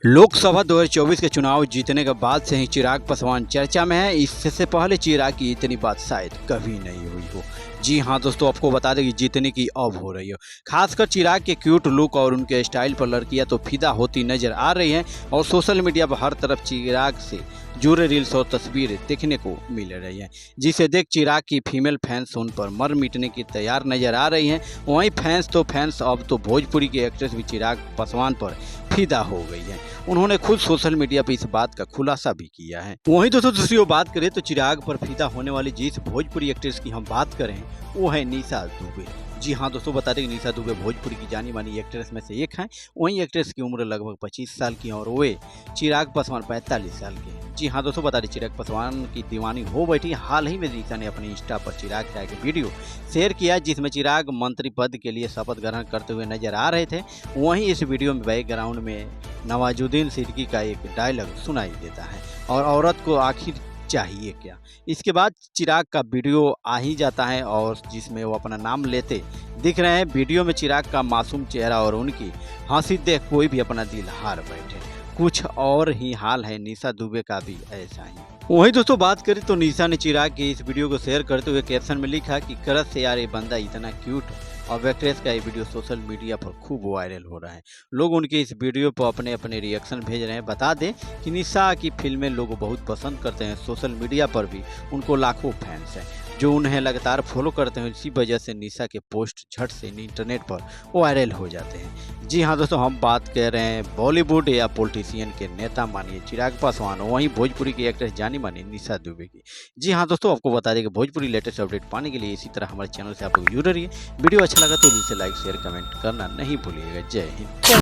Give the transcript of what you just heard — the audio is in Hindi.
लोकसभा 2024 के चुनाव जीतने के बाद से ही चिराग पासवान चर्चा में है। इससे पहले चिराग की इतनी बात शायद कभी नहीं हुई हो। जी हाँ दोस्तों, आपको बता दें कि जीतने की अब हो रही हो। खासकर चिराग के क्यूट लुक और उनके स्टाइल पर लड़कियां तो फिदा होती नजर आ रही हैं और सोशल मीडिया पर हर तरफ चिराग से जुड़े रील्स और तस्वीरें देखने को मिल रही हैं, जिसे देख चिराग की फीमेल फैंस उन पर मर मिटने की तैयार नजर आ रही हैं। वहीं फैंस अब तो भोजपुरी के एक्ट्रेस भी चिराग पासवान पर फिदा हो गई है। उन्होंने खुद सोशल मीडिया पर इस बात का खुलासा भी किया है। वहीं दोस्तों दूसरी ओर बात करें तो चिराग पर फिदा होने वाली जिस भोजपुरी एक्ट्रेस की हम बात करें वो है निशा दुबे। जी हाँ दोस्तों, बता दें कि निशा दुबे भोजपुरी की जानी मानी एक्ट्रेस में से एक हैं। वहीं एक्ट्रेस की उम्र लगभग 25 साल की है और वे चिराग पासवान 45 साल के हैं। जी हाँ दोस्तों, बता दें चिराग पासवान की दीवानी हो बैठी। हाल ही में निशा ने अपने इंस्टा पर चिराग का एक वीडियो शेयर किया जिसमें चिराग मंत्री पद के लिए शपथ ग्रहण करते हुए नजर आ रहे थे। वहीं इस वीडियो में बैकग्राउंड में नवाजुद्दीन सिद्दीकी का एक डायलॉग सुनाई देता है और औरत को आखिर चाहिए क्या। इसके बाद चिराग का वीडियो आ ही जाता है और जिसमें वो अपना नाम लेते दिख रहे हैं। वीडियो में चिराग का मासूम चेहरा और उनकी हंसी देख कोई भी अपना दिल हार बैठे। कुछ और ही हाल है निशा दुबे का भी ऐसा ही। वहीं दोस्तों बात करें तो निशा ने चिराग के इस वीडियो को शेयर करते हुए कैप्शन में लिखा कि करत से यार ये बंदा इतना क्यूट और एक्ट्रेस का ये वीडियो सोशल मीडिया पर खूब वायरल हो रहा है। लोग उनके इस वीडियो पर अपने अपने रिएक्शन भेज रहे हैं। बता दें कि निशा की फिल्में लोग बहुत पसंद करते हैं। सोशल मीडिया पर भी उनको लाखों फैंस हैं जो उन्हें लगातार फॉलो करते हैं। इसी वजह से निशा के पोस्ट झट से इंटरनेट पर वायरल हो जाते हैं। जी हाँ दोस्तों, हम बात कर रहे हैं बॉलीवुड या पॉलिटिशियन के नेता मानिए चिराग पासवान, वहीं भोजपुरी की एक्ट्रेस जानी मानी निशा दुबे की। जी हाँ दोस्तों, आपको बता दें कि भोजपुरी लेटेस्ट अपडेट पाने के लिए इसी तरह हमारे चैनल से आप लोग जुड़े रहिए। वीडियो अच्छा लगा तो दिल से लाइक शेयर कमेंट करना नहीं भूलिएगा। जय हिंद।